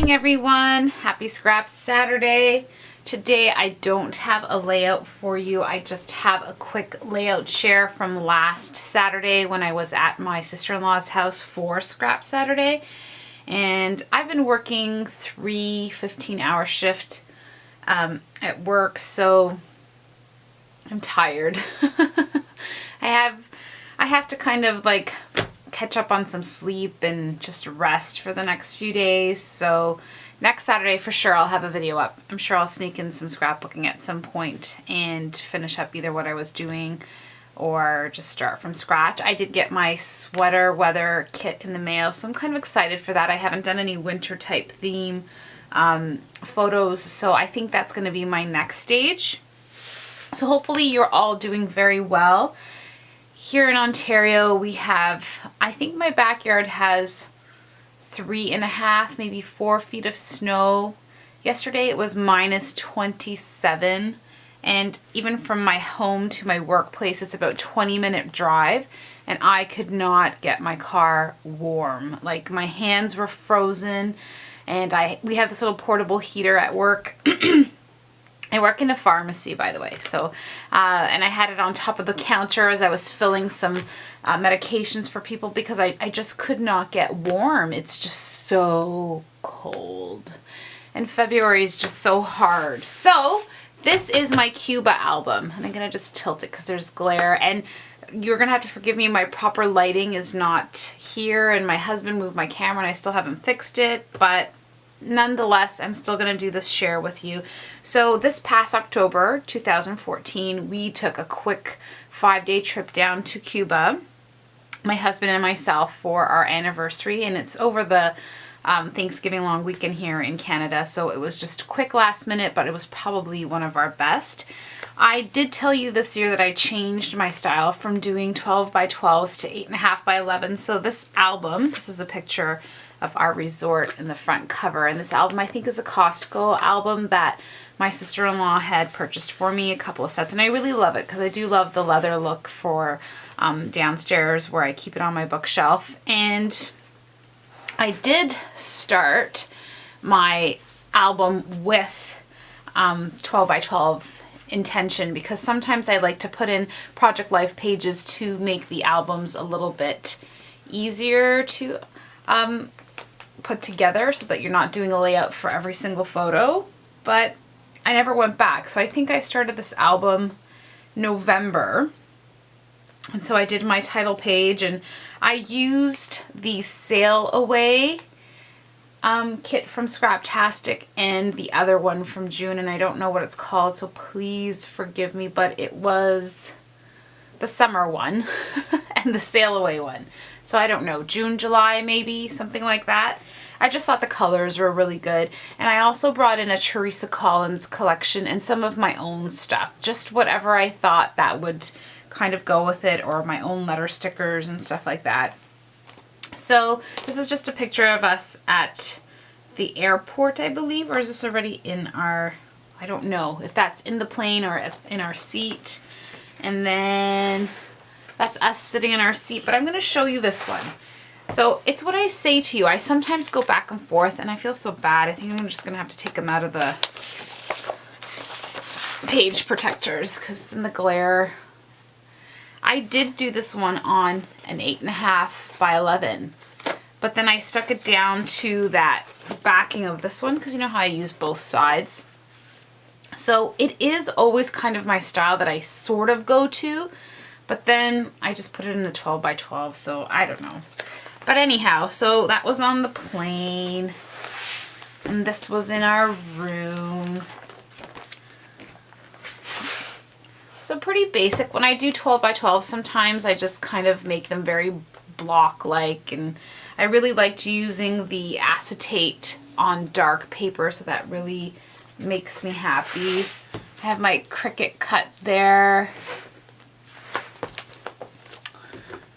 morning, everyone. Happy Scrap Saturday. Today I don't have a layout for you. I just have a quick layout share from last Saturday when I was at my sister-in-law's house for Scrap Saturday. And I've been working 3 15-hour shift at work, so I'm tired. I have to kind of like catch up on some sleep and just rest for the next few days. So next Saturday for sure I'll have a video up. I'm sure I'll sneak in some scrapbooking at some point and finish up either what I was doing or just start from scratch. I did get my sweater weather kit in the mail, so I'm kind of excited for that. I haven't done any winter type theme photos, so I think that's going to be my next stage. So hopefully you're all doing very well. Here in Ontario, we have, I think my backyard has 3.5, maybe 4 feet of snow. Yesterday it was minus 27, and even from my home to my workplace, it's about 20-minute drive, and I could not get my car warm. Like, my hands were frozen, and we have this little portable heater at work. I work in a pharmacy, by the way, so and I had it on top of the counter as I was filling some medications for people because I just could not get warm. It's just so cold, and February is just so hard. So this is my Cuba album, and I'm gonna just tilt it because there's glare, and you're gonna have to forgive me. My proper lighting is not here, and my husband moved my camera, and I still haven't fixed it, but nonetheless, I'm still going to do this share with you. So this past October 2014, we took a quick 5-day trip down to Cuba, my husband and myself, for our anniversary, and it's over the Thanksgiving long weekend here in Canada, so it was just quick last minute, but it was probably one of our best. I did tell you this year that I changed my style from doing 12 by 12s to 8.5 by 11. So this album, this is a picture of our resort in the front cover, and this album I think is a Costco album that my sister-in-law had purchased for me, a couple of sets, and I really love it because I do love the leather look for downstairs where I keep it on my bookshelf. And I did start my album with 12 by 12 intention because sometimes I like to put in Project Life pages to make the albums a little bit easier to put together so that you're not doing a layout for every single photo, but I never went back. So I think I started this album November, and so I did my title page, and I used the Sail Away kit from Scraptastic and the other one from June, and I don't know what it's called, so please forgive me, but it was the summer one and the Sail Away one. So I don't know, June, July, maybe, something like that. I just thought the colors were really good. And I also brought in a Teresa Collins collection and some of my own stuff. Just whatever I thought that would kind of go with it, or my own letter stickers and stuff like that. So this is just a picture of us at the airport, I believe, or is this already in our, I don't know if that's in the plane or in our seat. And then that's us sitting in our seat, but I'm going to show you this one. So it's what I say to you. I sometimes go back and forth, and I feel so bad. I think I'm just going to have to take them out of the page protectors because in the glare. I did do this one on an 8.5 by 11, but then I stuck it down to that backing of this one because you know how I use both sides. So it is always kind of my style that I sort of go to, but then I just put it in a 12 by 12, so I don't know. But anyhow, so that was on the plane, and this was in our room. So pretty basic. When I do 12 by 12, sometimes I just kind of make them very block-like, and I really liked using the acetate on dark paper, so that really makes me happy. I have my Cricut cut there.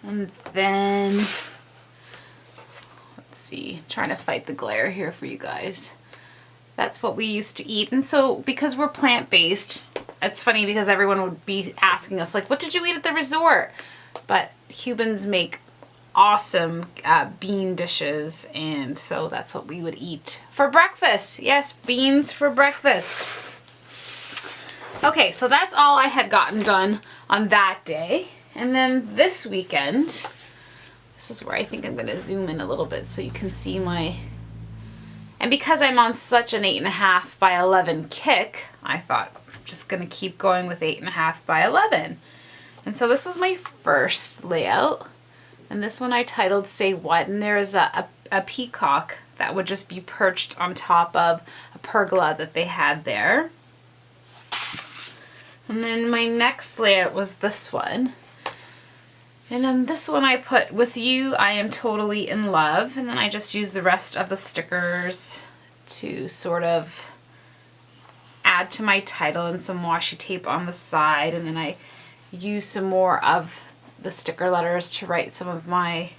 And then, let's see, trying to fight the glare here for you guys. That's what we used to eat. And so because we're plant-based, it's funny because everyone would be asking us, like, what did you eat at the resort? But Cubans make awesome bean dishes, and so that's what we would eat for breakfast. Yes, beans for breakfast. Okay, so that's all I had gotten done on that day. And then this weekend, this is where I think I'm going to zoom in a little bit so you can see my... And because I'm on such an 8.5 by 11 kick, I thought I'm just going to keep going with 8.5 by 11. And so this was my first layout. And this one I titled Say What? And there is a peacock that would just be perched on top of a pergola that they had there. And then my next layout was this one. And on this one I put, with you, I am totally in love. And then I just used the rest of the stickers to sort of add to my title and some washi tape on the side. And then I used some more of the sticker letters to write some of my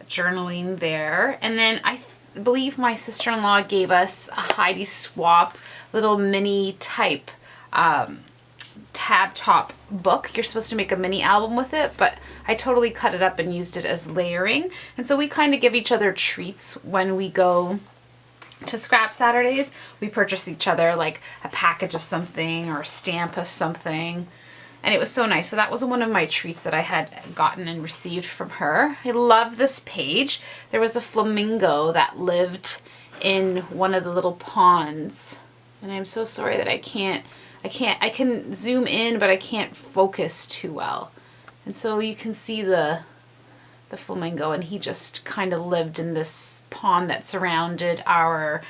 journaling there. And then I believe my sister-in-law gave us a Heidi Swap little mini type tab top book. You're supposed to make a mini album with it, but I totally cut it up and used it as layering. And so we kind of give each other treats when we go to Scrap Saturdays. We purchase each other like a package of something or a stamp of something. And it was so nice. So that was one of my treats that I had gotten and received from her. I love this page. There was a flamingo that lived in one of the little ponds. And I'm so sorry that I can zoom in, but I can't focus too well. And so you can see the flamingo, and he just kind of lived in this pond that surrounded our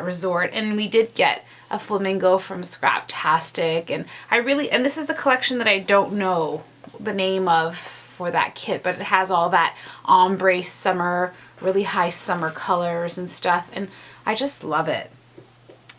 resort. And we did get a flamingo from Scraptastic, and this is the collection that I don't know the name of for that kit, but it has all that ombre summer, really high summer colors and stuff, and I just love it.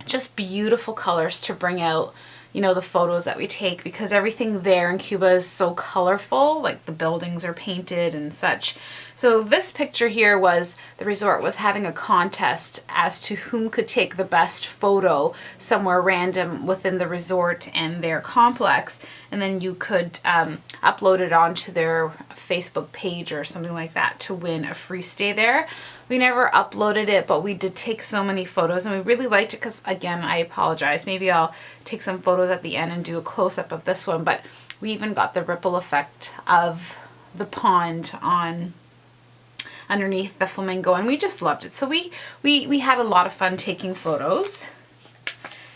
Just beautiful colors to bring out, you know, the photos that we take, because everything there in Cuba is so colorful, like the buildings are painted and such. So this picture here was, the resort was having a contest as to whom could take the best photo somewhere random within the resort and their complex, and then you could upload it onto their Facebook page or something like that to win a free stay there. We never uploaded it, but we did take so many photos, and we really liked it because, again, I apologize. Maybe I'll take some photos at the end and do a close-up of this one, but we even got the ripple effect of the pond on underneath the flamingo, and we just loved it. So we had a lot of fun taking photos.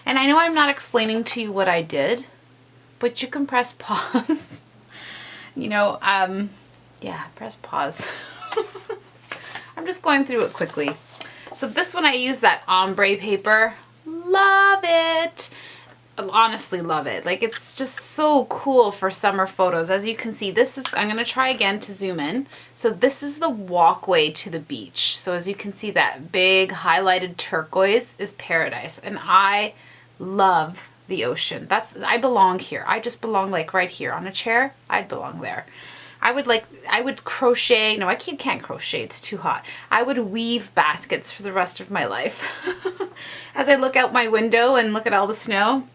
And I know I'm not explaining to you what I did, but you can press pause. You know, yeah, press pause. I'm just going through it quickly. So this one I use that ombre paper. Love it. Honestly love it. Like, it's just so cool for summer photos. As you can see, this is, I'm going to try again to zoom in. So this is the walkway to the beach. So as you can see, that big highlighted turquoise is paradise. And I love the ocean. I belong here. I just belong like right here on a chair. I'd belong there. I would crochet. No, I can't crochet. It's too hot. I would weave baskets for the rest of my life. As I look out my window and look at all the snow,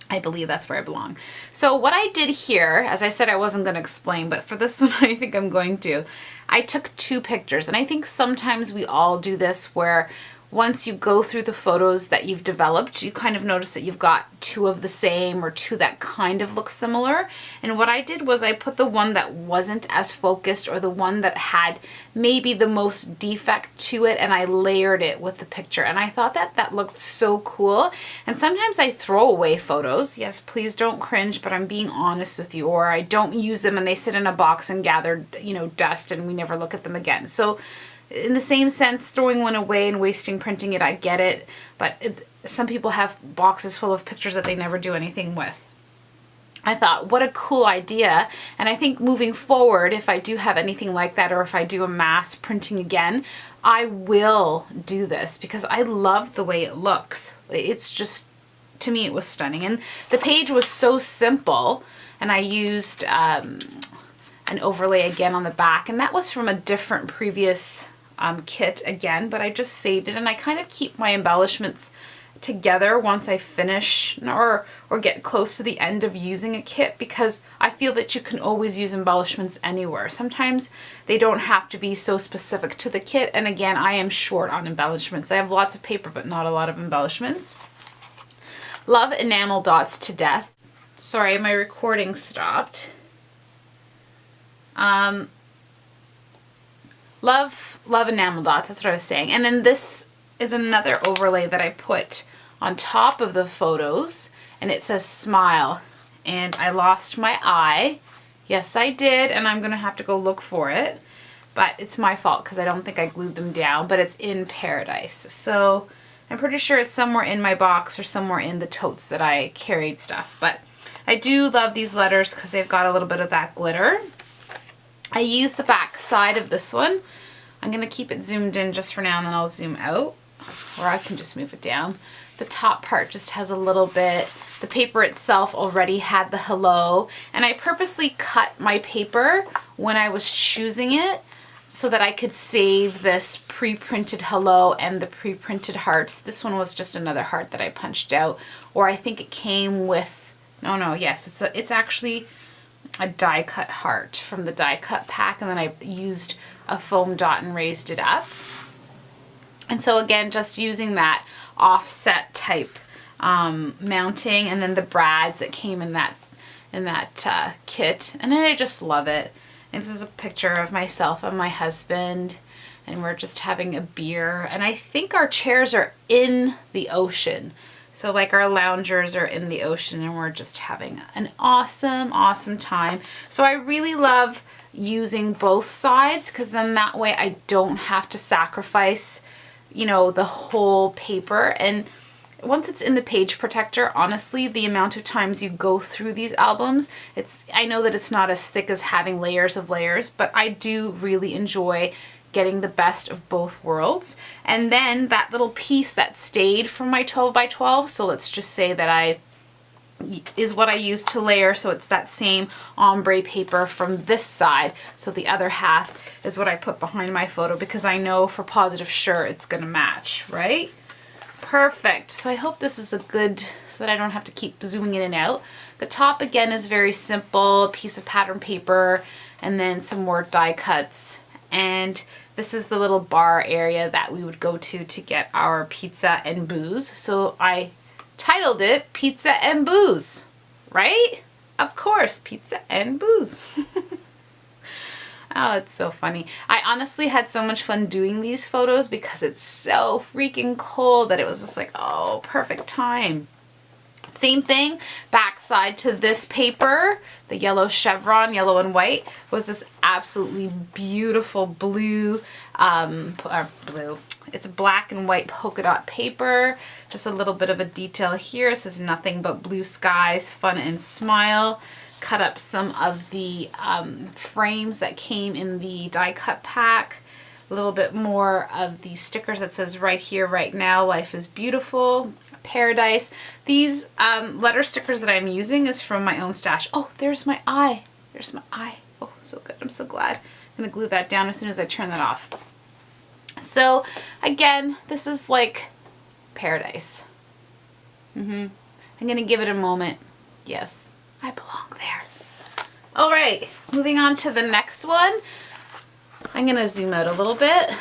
I believe that's where I belong. So what I did here, as I said, I wasn't going to explain, but for this one, I think I'm going to. I took 2 pictures, and I think sometimes we all do this where once you go through the photos that you've developed, you kind of notice that you've got 2 of the same or 2 that kind of look similar. And what I did was I put the one that wasn't as focused, or the one that had maybe the most defect to it, and I layered it with the picture. And I thought that that looked so cool. And sometimes I throw away photos. Yes, please don't cringe, but I'm being honest with you. Or I don't use them and they sit in a box and gather, you know, dust, and we never look at them again. So in the same sense, throwing one away and wasting printing it, I get it. But some people have boxes full of pictures that they never do anything with. I thought, what a cool idea. And I think moving forward, if I do have anything like that, or if I do a mass printing again, I will do this because I love the way it looks. It's just, to me, it was stunning. And the page was so simple, and I used an overlay again on the back, and that was from a different previous kit again, but I just saved it, and I kind of keep my embellishments together once I finish or get close to the end of using a kit, because I feel that you can always use embellishments anywhere. Sometimes they don't have to be so specific to the kit, and again, I am short on embellishments. I have lots of paper but not a lot of embellishments. Love enamel dots to death. Sorry, my recording stopped. Love enamel dots, that's what I was saying. And then this is another overlay that I put on top of the photos, and it says smile. And I lost my eye. Yes, I did, and I'm gonna have to go look for it. But it's my fault because I don't think I glued them down, but it's in Paradise. So I'm pretty sure it's somewhere in my box or somewhere in the totes that I carried stuff. But I do love these letters because they've got a little bit of that glitter. I use the back side of this one. I'm going to keep it zoomed in just for now, and then I'll zoom out, or I can just move it down. The top part just has a little bit. The paper itself already had the hello, and I purposely cut my paper when I was choosing it so that I could save this pre-printed hello and the pre-printed hearts. This one was just another heart that I punched out, or I think it came with, yes, it's actually a die cut heart from the die cut pack, and then I used a foam dot and raised it up. And so again, just using that offset type mounting, and then the brads that came in that kit, and then I just love it. And this is a picture of myself and my husband, and we're just having a beer, and I think our chairs are in the ocean. So like our loungers are in the ocean, and we're just having an awesome time. So I really love using both sides, because then that way I don't have to sacrifice, the whole paper. And once it's in the page protector, honestly, the amount of times you go through these albums, I know that it's not as thick as having layers of layers, but I do really enjoy getting the best of both worlds. And then that little piece that stayed from my 12 by 12, so let's just say that is what I used to layer, so it's that same ombre paper from this side, so the other half is what I put behind my photo, because I know for positive sure it's gonna match, right? Perfect. So I hope this is a good, so that I don't have to keep zooming in and out. The top again is very simple, a piece of pattern paper, and then some more die cuts. And this is the little bar area that we would go to get our pizza and booze. So I titled it Pizza and Booze, right? Of course, pizza and booze. Oh, it's so funny. I honestly had so much fun doing these photos because it's so freaking cold that it was just like, oh, perfect time. Same thing, backside to this paper, the yellow chevron, yellow and white, was this absolutely beautiful blue, it's black and white polka dot paper. Just a little bit of a detail here. It says nothing but blue skies, fun and smile. Cut up some of the frames that came in the die cut pack. A little bit more of the stickers that says right here, right now, life is beautiful, Paradise. These letter stickers that I'm using is from my own stash. Oh, there's my eye. There's my eye. Oh, so good. I'm so glad. I'm gonna glue that down as soon as I turn that off. So again, this is like Paradise. I'm gonna give it a moment. Yes, I belong there. All right, moving on to the next one. I'm gonna zoom out a little bit.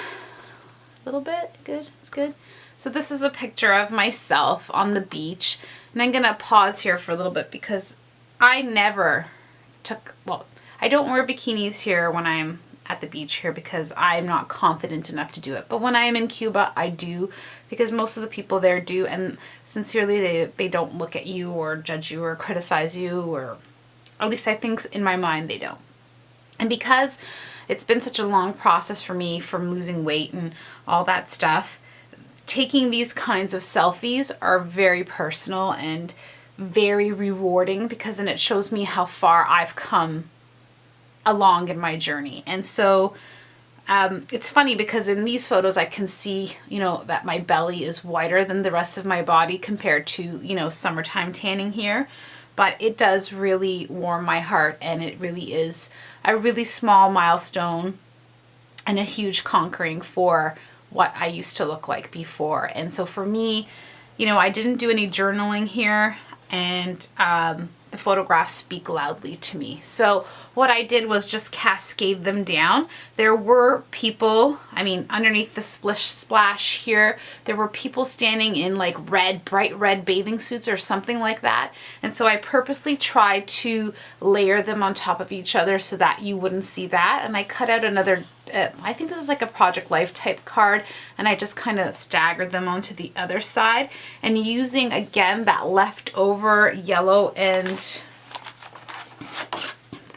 Good, it's good. So this is a picture of myself on the beach, and I'm gonna pause here for a little bit because I never I don't wear bikinis here when I'm at the beach here because I'm not confident enough to do it. But when I'm in Cuba, I do, because most of the people there do, and sincerely, they don't look at you or judge you or criticize you, or at least I think in my mind they don't. And because it's been such a long process for me from losing weight and all that stuff, taking these kinds of selfies are very personal and very rewarding, because then it shows me how far I've come along in my journey. And so it's funny because in these photos I can see, that my belly is wider than the rest of my body compared to, summertime tanning here. But it does really warm my heart, and it really is a really small milestone and a huge conquering for what I used to look like before. And so for me, you know, I didn't do any journaling here, and the photographs speak loudly to me. So what I did was just cascade them down. There were people, I mean, underneath the splish splash here, there were people standing in like red, bright red bathing suits or something like that. And so I purposely tried to layer them on top of each other so that you wouldn't see that. And I cut out another, I think this is like a Project Life type card, and I just kind of staggered them onto the other side, and using again that leftover yellow and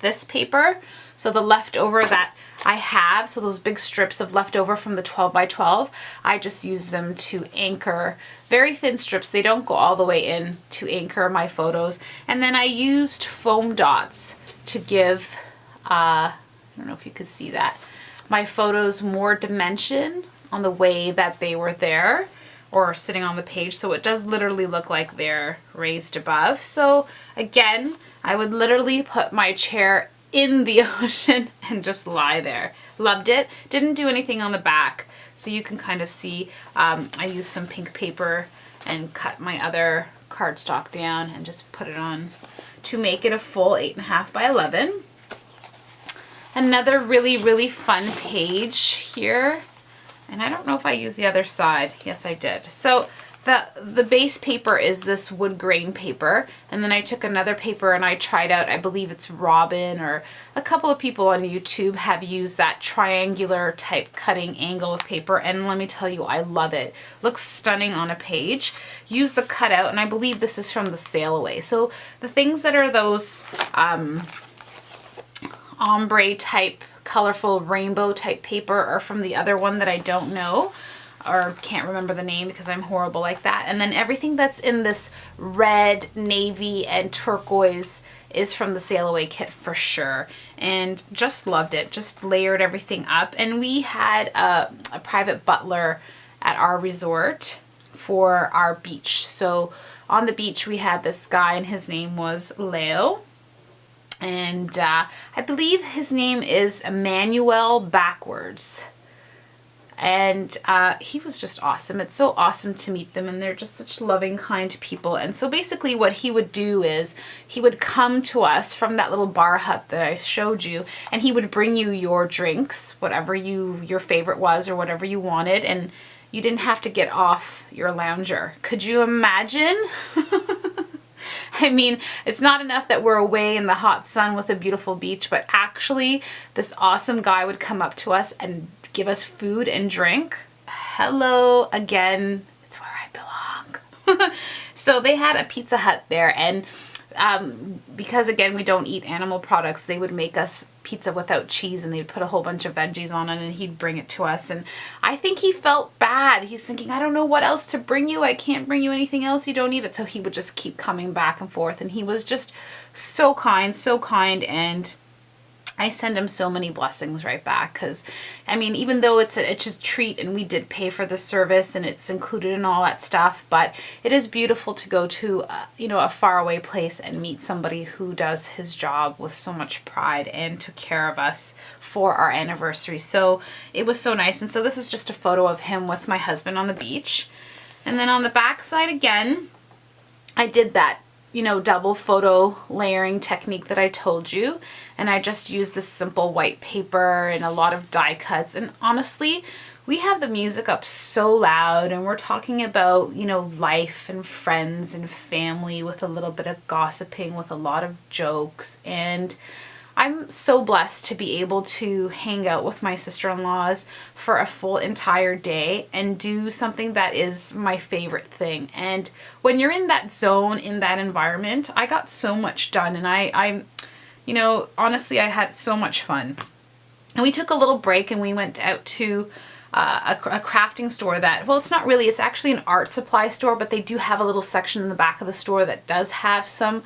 this paper. So the leftover that I have, so those big strips of leftover from the 12 by 12, I just use them to anchor, very thin strips. They don't go all the way in, to anchor my photos. And then I used foam dots to give, I don't know if you could see that, my photos more dimension on the way that they were there or sitting on the page. So it does literally look like they're raised above. So again, I would literally put my chair in the ocean and just lie there. Loved it. Didn't do anything on the back. So you can kind of see, I used some pink paper and cut my other cardstock down and just put it on to make it a full 8.5 by 11. Another really, really fun page here. And I don't know if I used the other side. Yes, I did. So the base paper is this wood grain paper. And then I took another paper and I tried out, I believe it's Robin, or a couple of people on YouTube have used that triangular type cutting angle of paper. And let me tell you, I love it. Looks stunning on a page. Use the cutout, and I believe this is from the Sail Away. So the things that are those ombre type, colorful rainbow type paper are from the other one that I don't know or can't remember the name because I'm horrible like that. And then everything that's in this red, navy, and turquoise is from the Sail Away kit for sure. And just loved it. Just layered everything up. And we had a private butler at our resort for our beach. So on the beach we had this guy, and his name was Leo. And I believe his name is Emmanuel backwards. And he was just awesome. It's so awesome to meet them, and they're just such loving, kind people. And so basically what he would do is he would come to us from that little bar hut that I showed you, and he would bring you your drinks, whatever your favorite was or whatever you wanted, and you didn't have to get off your lounger. Could you imagine? I mean, it's not enough that we're away in the hot sun with a beautiful beach, but actually this awesome guy would come up to us and give us food and drink. Hello again, it's where I belong. So they had a Pizza Hut there, and because again we don't eat animal products, they would make us pizza without cheese, and they'd put a whole bunch of veggies on it, and he'd bring it to us. And I think he felt bad. He's thinking, I don't know what else to bring you. I can't bring you anything else. You don't need it. So he would just keep coming back and forth, and he was just so kind, and I send him so many blessings right back, because I mean, even though it's a treat, and we did pay for the service and it's included in all that stuff, but it is beautiful to go to you know, a faraway place and meet somebody who does his job with so much pride and took care of us for our anniversary. So it was so nice. And so this is just a photo of him with my husband on the beach. And then on the back side again, I did that, you know, double photo layering technique that I told you. And I just used this simple white paper and a lot of die cuts. And honestly, we have the music up so loud, and we're talking about, you know, life and friends and family with a little bit of gossiping, with a lot of jokes. And I'm so blessed to be able to hang out with my sister-in-laws for a full entire day and do something that is my favorite thing. And when you're in that zone, in that environment, I got so much done, and I'm, you know, honestly, I had so much fun. And we took a little break and we went out to a crafting store that, well, it's not really, it's actually an art supply store, but they do have a little section in the back of the store that does have some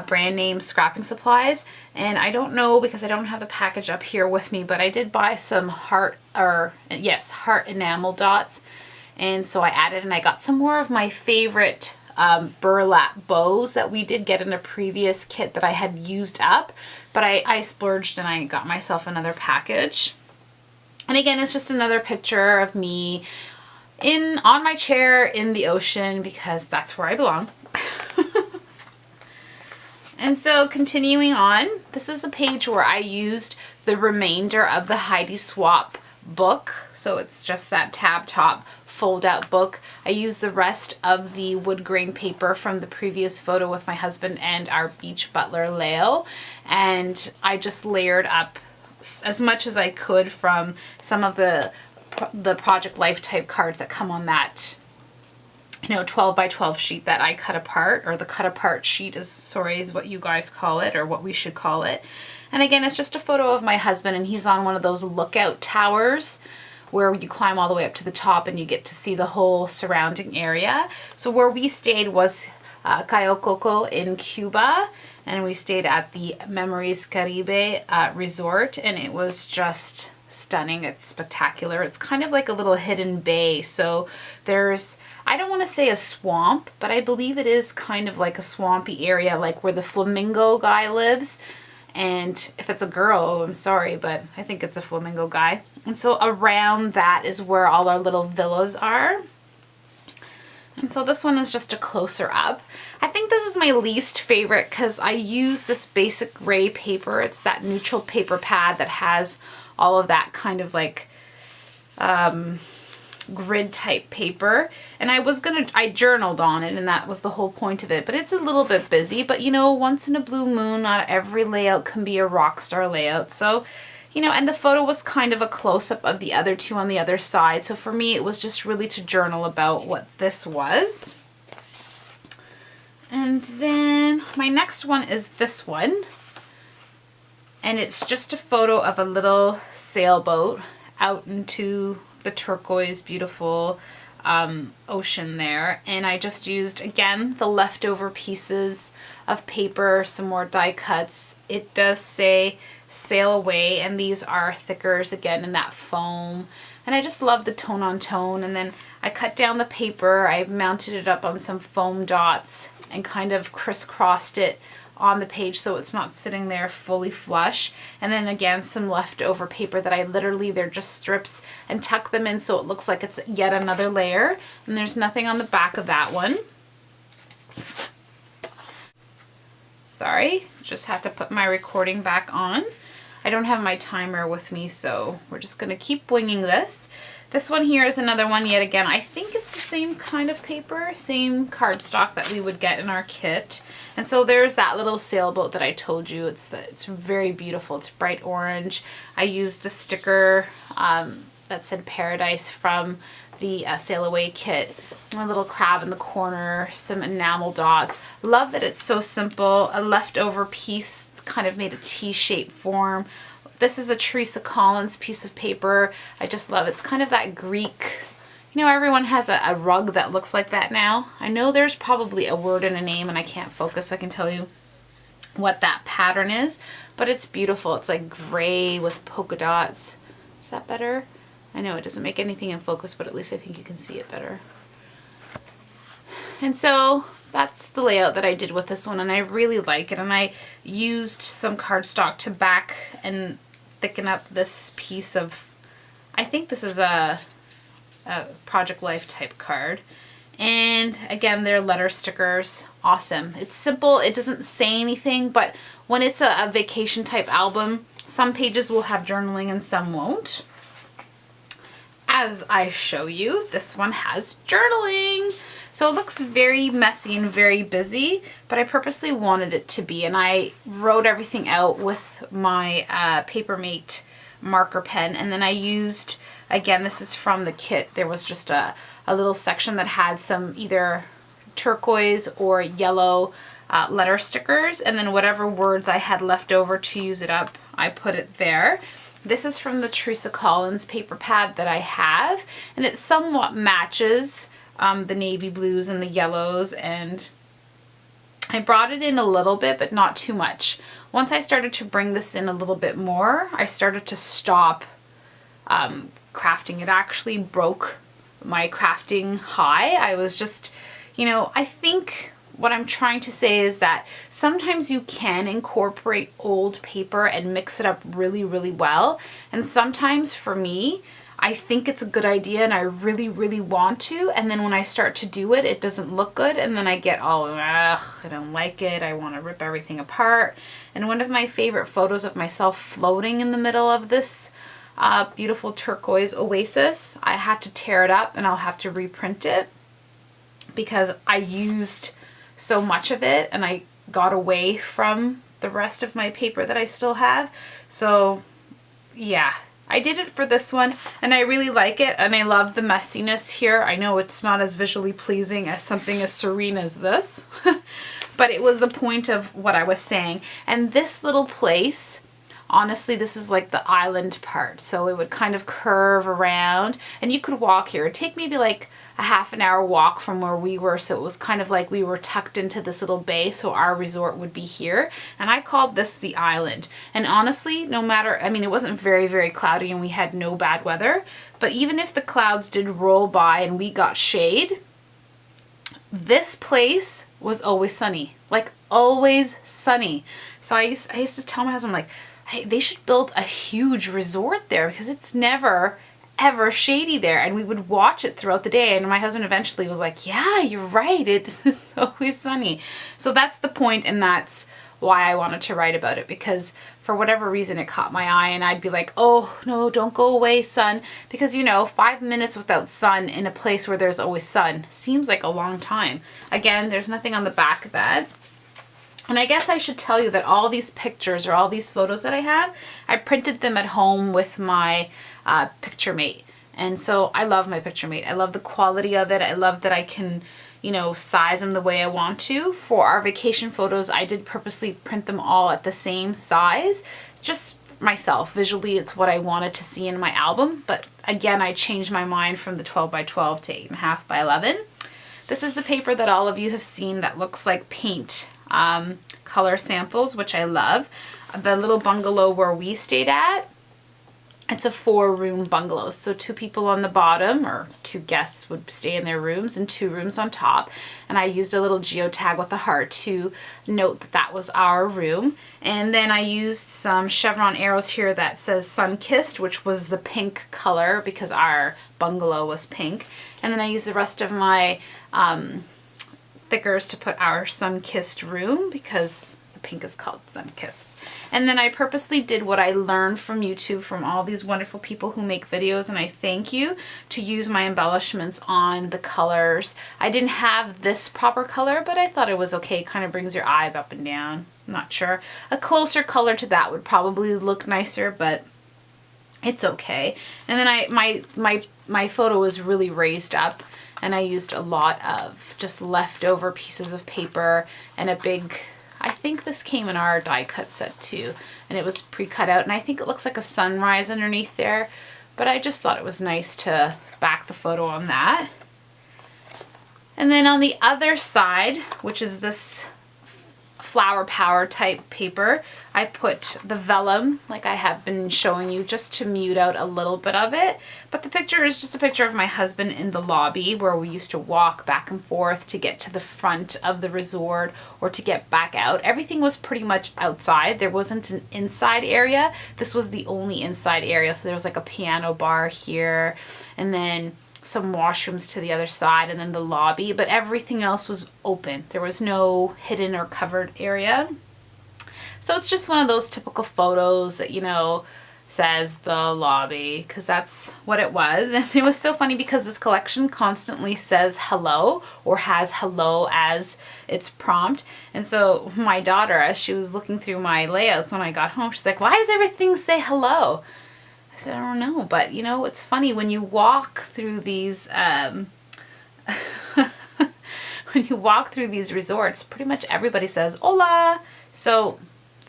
brand name scrapping supplies. And I don't know, because I don't have the package up here with me, but I did buy some heart enamel dots. And so I added, and I got some more of my favorite burlap bows that we did get in a previous kit that I had used up, but I splurged and I got myself another package. And again, it's just another picture of me on my chair in the ocean because that's where I belong. And so continuing on, this is a page where I used the remainder of the Heidi Swapp book. So it's just that tab top fold out book. I used the rest of the wood grain paper from the previous photo with my husband and our beach butler Leo. And I just layered up as much as I could from some of the Project Life type cards that come on that 12 by 12 sheet that I cut apart, or the cut apart sheet is what you guys call it, or what we should call it. And again, it's just a photo of my husband, and he's on one of those lookout towers where you climb all the way up to the top and you get to see the whole surrounding area. So where we stayed was Cayo Coco in Cuba, and we stayed at the Memories Caribe resort, and it was just stunning. It's spectacular. It's kind of like a little hidden bay. So there's, I don't want to say a swamp, but I believe it is kind of like a swampy area, like where the flamingo guy lives. And if it's a girl, oh, I'm sorry, but I think it's a flamingo guy. And so around that is where all our little villas are. And so this one is just a closer up. I think this is my least favorite because I use this basic gray paper. It's that neutral paper pad that has all of that kind of like grid type paper. And I journaled on it, and that was the whole point of it. But it's a little bit busy, but once in a blue moon, not every layout can be a rock star layout. So, and the photo was kind of a close-up of the other two on the other side. So for me, it was just really to journal about what this was. And then my next one is this one. And it's just a photo of a little sailboat out into the turquoise, beautiful ocean there. And I just used, again, the leftover pieces of paper, some more die cuts. It does say sail away, and these are thickers again in that foam. And I just love the tone on tone. And then I cut down the paper, I mounted it up on some foam dots and kind of crisscrossed it on the page so it's not sitting there fully flush. And then again, some leftover paper that they're just strips, and tuck them in so it looks like it's yet another layer. And there's nothing on the back of that one. Sorry, just have to put my recording back on. I don't have my timer with me, so we're just gonna keep winging this. This one here is another one yet again. I think it's the same kind of paper, same cardstock that we would get in our kit. And so there's that little sailboat that I told you. It's very beautiful. It's bright orange. I used a sticker that said Paradise from the Sail Away kit. A little crab in the corner, some enamel dots. Love that it's so simple. A leftover piece kind of made a T-shaped form. This is a Teresa Collins piece of paper. I just love it. It's kind of that Greek, everyone has a rug that looks like that now. I know there's probably a word and a name, and I can't focus so I can tell you what that pattern is, but it's beautiful. It's like gray with polka dots. Is that better? I know it doesn't make anything in focus, but at least I think you can see it better. And so that's the layout that I did with this one, and I really like it. And I used some cardstock to back and thicken up this piece of, I think this is a Project Life type card. And again, they're letter stickers. Awesome. It's simple. It doesn't say anything, but when it's a vacation type album, some pages will have journaling and some won't. As I show you, this one has journaling. So it looks very messy and very busy, but I purposely wanted it to be. And I wrote everything out with my Papermate marker pen. And then I used, again, this is from the kit. There was just a little section that had some either turquoise or yellow letter stickers. And then whatever words I had left over to use it up, I put it there. This is from the Teresa Collins paper pad that I have. And it somewhat matches the navy blues and the yellows, and I brought it in a little bit, but not too much. Once I started to bring this in a little bit more, I started to stop crafting. It actually broke my crafting high. I was just, I think what I'm trying to say is that sometimes you can incorporate old paper and mix it up really, really well. And sometimes for me, I think it's a good idea and I really, really want to. And then when I start to do it, it doesn't look good. And then I get all, ugh, I don't like it. I want to rip everything apart. And one of my favorite photos of myself floating in the middle of this beautiful turquoise oasis, I had to tear it up and I'll have to reprint it because I used so much of it and I got away from the rest of my paper that I still have. So yeah, I did it for this one and I really like it and I love the messiness here. I know it's not as visually pleasing as something as serene as this, but it was the point of what I was saying. And this little place, honestly, this is like the island part. So it would kind of curve around and you could walk here. It'd take maybe like a half an hour walk from where we were. So it was kind of like we were tucked into this little bay. So our resort would be here. And I called this the island. And honestly, no matter, I mean, it wasn't very, very cloudy and we had no bad weather. But even if the clouds did roll by and we got shade, this place was always sunny, like always sunny. So I used to tell my husband, like, hey, they should build a huge resort there because it's never ever shady there, and we would watch it throughout the day. And my husband eventually was like, yeah, you're right, it's always sunny. So that's the point, and that's why I wanted to write about it, because for whatever reason it caught my eye and I'd be like, oh no, don't go away, sun, because 5 minutes without sun in a place where there's always sun seems like a long time. Again, there's nothing on the back of that. And I guess I should tell you that all these pictures or all these photos that I have, I printed them at home with my picture mate. And so I love my picture mate. I love the quality of it. I love that I can, size them the way I want to. For our vacation photos, I did purposely print them all at the same size, just myself. Visually, it's what I wanted to see in my album. But again, I changed my mind from the 12 by 12 to 8.5 by 11. This is the paper that all of you have seen that looks like paint. Color samples, which I love. The little bungalow where we stayed at, it's a 4-room bungalow. So 2 people on the bottom, or 2 guests would stay in their rooms, and 2 rooms on top. And I used a little geotag with a heart to note that that was our room. And then I used some chevron arrows here that says sun-kissed, which was the pink color because our bungalow was pink. And then I used the rest of my thickers to put our sun-kissed room because the pink is called sun-kissed. And then I purposely did what I learned from YouTube from all these wonderful people who make videos, and I thank you, to use my embellishments on the colors. I didn't have this proper color, but I thought it was okay. It kind of brings your eye up and down. I'm not sure. A closer color to that would probably look nicer, but it's okay. And then my photo was really raised up. And I used a lot of just leftover pieces of paper and a big, I think this came in our die cut set too. And it was pre-cut out. And I think it looks like a sunrise underneath there. But I just thought it was nice to back the photo on that. And then on the other side, which is this flower power type paper, I put the vellum, like I have been showing you, just to mute out a little bit of it. But the picture is just a picture of my husband in the lobby where we used to walk back and forth to get to the front of the resort or to get back out. Everything was pretty much outside. There wasn't an inside area. This was the only inside area. So there was like a piano bar here, and then some washrooms to the other side, and then the lobby, but everything else was open. There was no hidden or covered area. So it's just one of those typical photos that, says the lobby, because that's what it was. And it was so funny because this collection constantly says hello or has hello as its prompt. And so my daughter, as she was looking through my layouts when I got home, she's like, why does everything say hello? I said, I don't know, but it's funny when you walk through these when you walk through these resorts, pretty much everybody says hola. So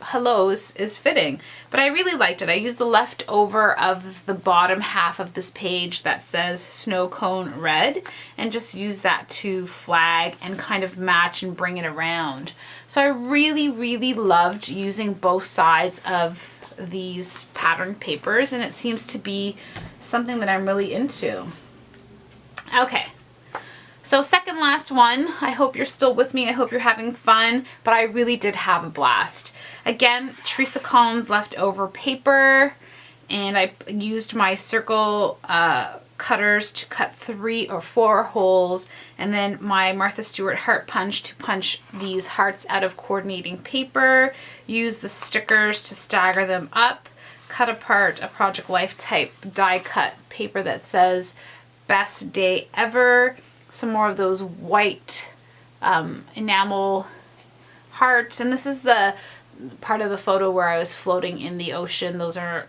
hellos is fitting. But I really liked it. I used the leftover of the bottom half of this page that says snow cone red, and just use that to flag and kind of match and bring it around. So I really, really loved using both sides of these patterned papers, and it seems to be something that I'm really into. Okay, so second last one. I hope you're still with me. I hope you're having fun, but I really did have a blast. Again, Teresa Collins leftover paper, and I used my circle cutters to cut 3 or 4 holes, and then my Martha Stewart heart punch to punch these hearts out of coordinating paper, use the stickers to stagger them up, cut apart a Project Life type die cut paper that says best day ever, some more of those white enamel hearts, and this is the part of the photo where I was floating in the ocean. Those are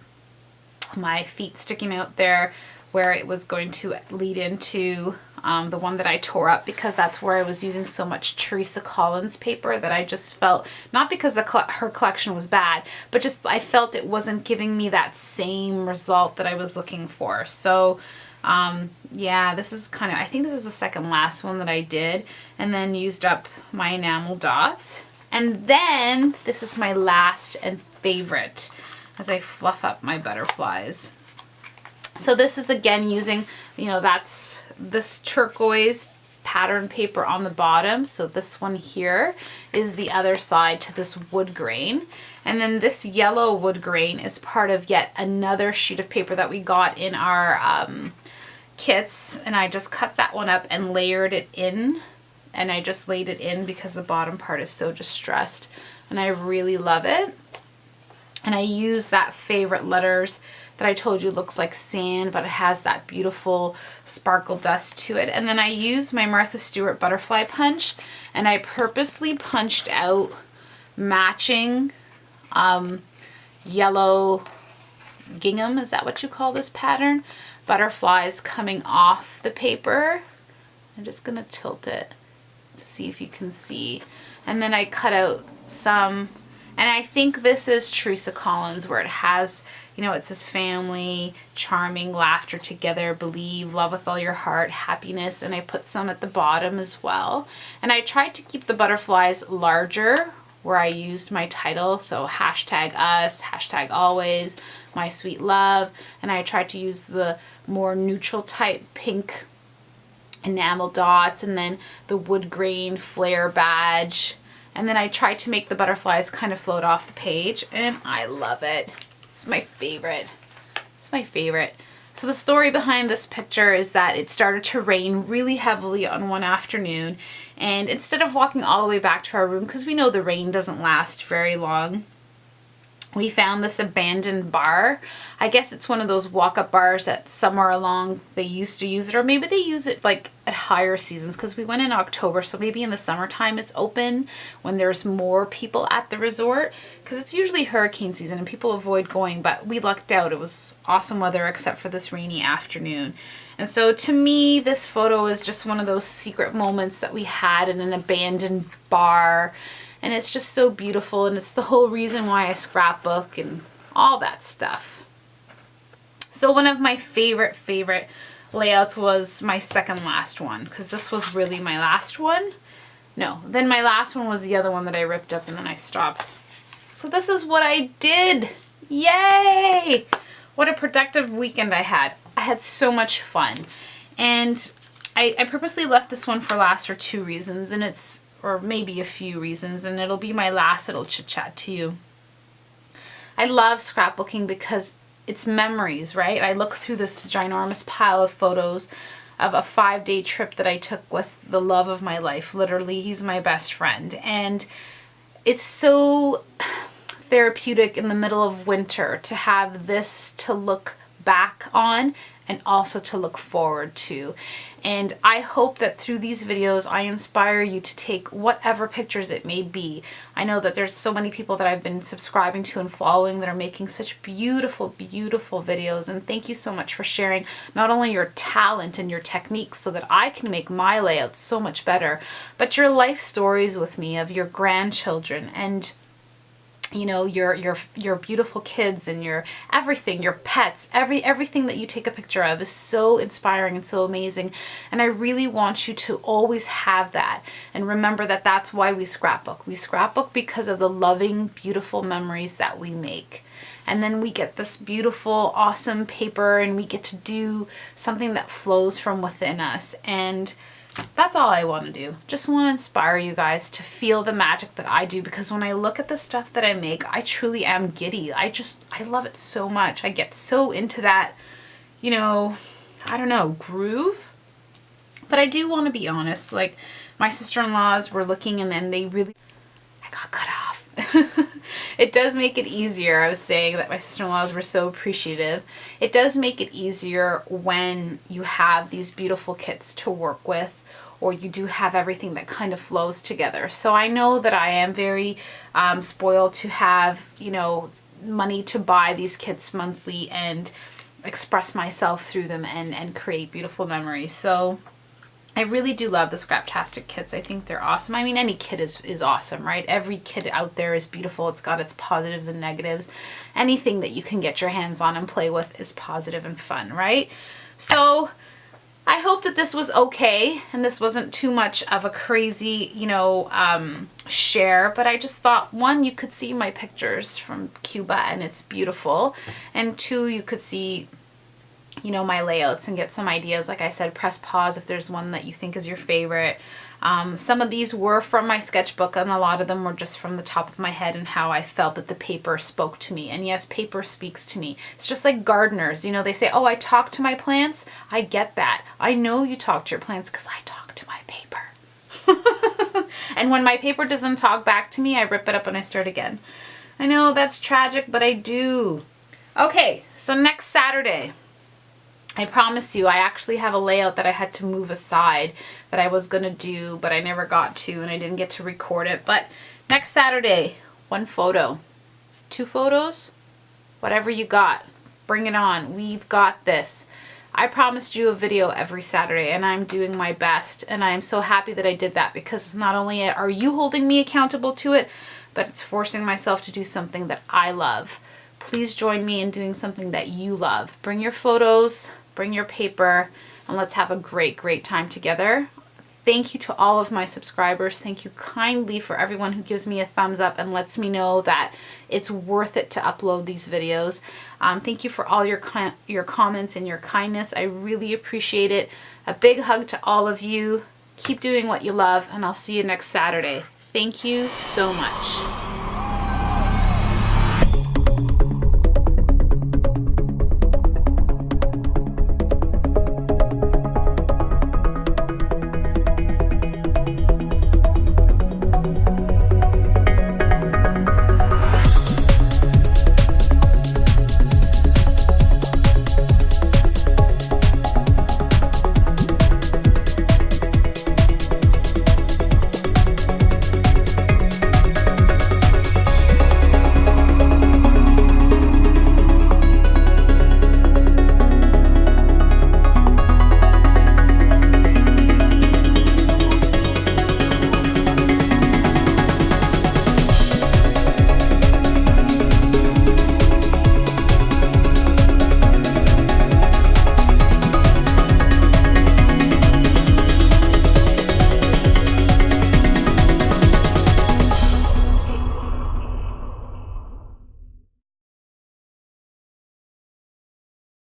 my feet sticking out there, where it was going to lead into the one that I tore up, because that's where I was using so much Teresa Collins paper that I just felt, not because her collection was bad, but just I felt it wasn't giving me that same result that I was looking for. So yeah, this is kind of, I think this is the second last one that I did, and then used up my enamel dots. And then this is my last and favorite as I fluff up my butterflies. So this is again using, you know, that's this turquoise pattern paper on the bottom. So this one here is the other side to this wood grain. And then this yellow wood grain is part of yet another sheet of paper that we got in our kits. And I just cut that one up and layered it in. And I just laid it in because the bottom part is so distressed. And I really love it. And I use that favorite letters that I told you looks like sand, but it has that beautiful sparkle dust to it. And then I use my Martha Stewart butterfly punch, and I purposely punched out matching yellow gingham, is that what you call this pattern? Butterflies coming off the paper. I'm just gonna tilt it to see if you can see. And then I cut out some, and I think this is Teresa Collins, where it has, you know, it says family, charming, laughter together, believe, love with all your heart, happiness, and I put some at the bottom as well. And I tried to keep the butterflies larger, where I used my title, so hashtag us, hashtag always, my sweet love, and I tried to use the more neutral type pink enamel dots, and then the wood grain flare badge. And then I tried to make the butterflies kind of float off the page, and I love it. It's my favorite. It's my favorite. So the story behind this picture is that it started to rain really heavily on one afternoon, and instead of walking all the way back to our room, because we know the rain doesn't last very long, we found this abandoned bar. I guess it's one of those walk-up bars that somewhere along they used to use it, or maybe they use it like at higher seasons, because we went in October, so maybe in the summertime it's open when there's more people at the resort, because it's usually hurricane season and people avoid going, but we lucked out. It was awesome weather except for this rainy afternoon. And so to me, this photo is just one of those secret moments that we had in an abandoned bar. And it's just so beautiful, and it's the whole reason why I scrapbook and all that stuff. So one of my favorite layouts was my second last one, because this was really my last one. No, then my last one was the other one that I ripped up and then I stopped. So this is what I did. Yay! What a productive weekend I had. I had so much fun. And I purposely left this one for last for 2 reasons, and or maybe a few reasons, and it'll be my last little chit chat to you. I love scrapbooking because it's memories, right? I look through this ginormous pile of photos of a 5-day trip that I took with the love of my life. Literally, he's my best friend. And it's so therapeutic in the middle of winter to have this to look back on and also to look forward to. And I hope that through these videos I inspire you to take whatever pictures it may be. I know that there's so many people that I've been subscribing to and following that are making such beautiful, beautiful videos, and thank you so much for sharing not only your talent and your techniques so that I can make my layouts so much better, but your life stories with me of your grandchildren and, you know, your beautiful kids and your everything, your pets, everything that you take a picture of is so inspiring and so amazing. And I really want you to always have that and remember that that's why we scrapbook. We scrapbook because of the loving, beautiful memories that we make. And then we get this beautiful, awesome paper and we get to do something that flows from within us. And that's all I want to do. Just want to inspire you guys to feel the magic that I do, because when I look at the stuff that I make, I truly am giddy. I love it so much. I get so into that, you know, I don't know, groove. But I do want to be honest, like my sister-in-laws were looking and then I got cut off. It does make it easier. I was saying that my sister-in-laws were so appreciative. It does make it easier when you have these beautiful kits to work with, or you do have everything that kind of flows together. So I know that I am very spoiled to have, you know, money to buy these kits monthly and express myself through them and create beautiful memories. So I really do love the Scraptastic kits. I think they're awesome. I mean, any kit is awesome, right? Every kit out there is beautiful. It's got its positives and negatives. Anything that you can get your hands on and play with is positive and fun, right? So I hope that this was okay and this wasn't too much of a crazy, you know, share, but I just thought, one, you could see my pictures from Cuba and it's beautiful, and two, you could see, you know, my layouts and get some ideas. Like I said, press pause if there's one that you think is your favorite. Some of these were from my sketchbook and a lot of them were just from the top of my head and how I felt that the paper spoke to me. And yes, paper speaks to me. It's just like gardeners, you know, they say, oh, I talk to my plants. I get that. I know you talk to your plants because I talk to my paper. And when my paper doesn't talk back to me, I rip it up and I start again. I know that's tragic, but I do. Okay, so next Saturday, I promise you, I actually have a layout that I had to move aside that I was going to do, but I never got to and I didn't get to record it. But next Saturday, 1 photo, 2 photos, whatever you got, bring it on. We've got this. I promised you a video every Saturday and I'm doing my best, and I am so happy that I did that, because not only are you holding me accountable to it, but it's forcing myself to do something that I love. Please join me in doing something that you love. Bring your photos, bring your paper, and let's have a great, great time together. Thank you to all of my subscribers. Thank you kindly for everyone who gives me a thumbs up and lets me know that it's worth it to upload these videos. Thank you for all your comments and your kindness. I really appreciate it. A big hug to all of you. Keep doing what you love, and I'll see you next Saturday. Thank you so much.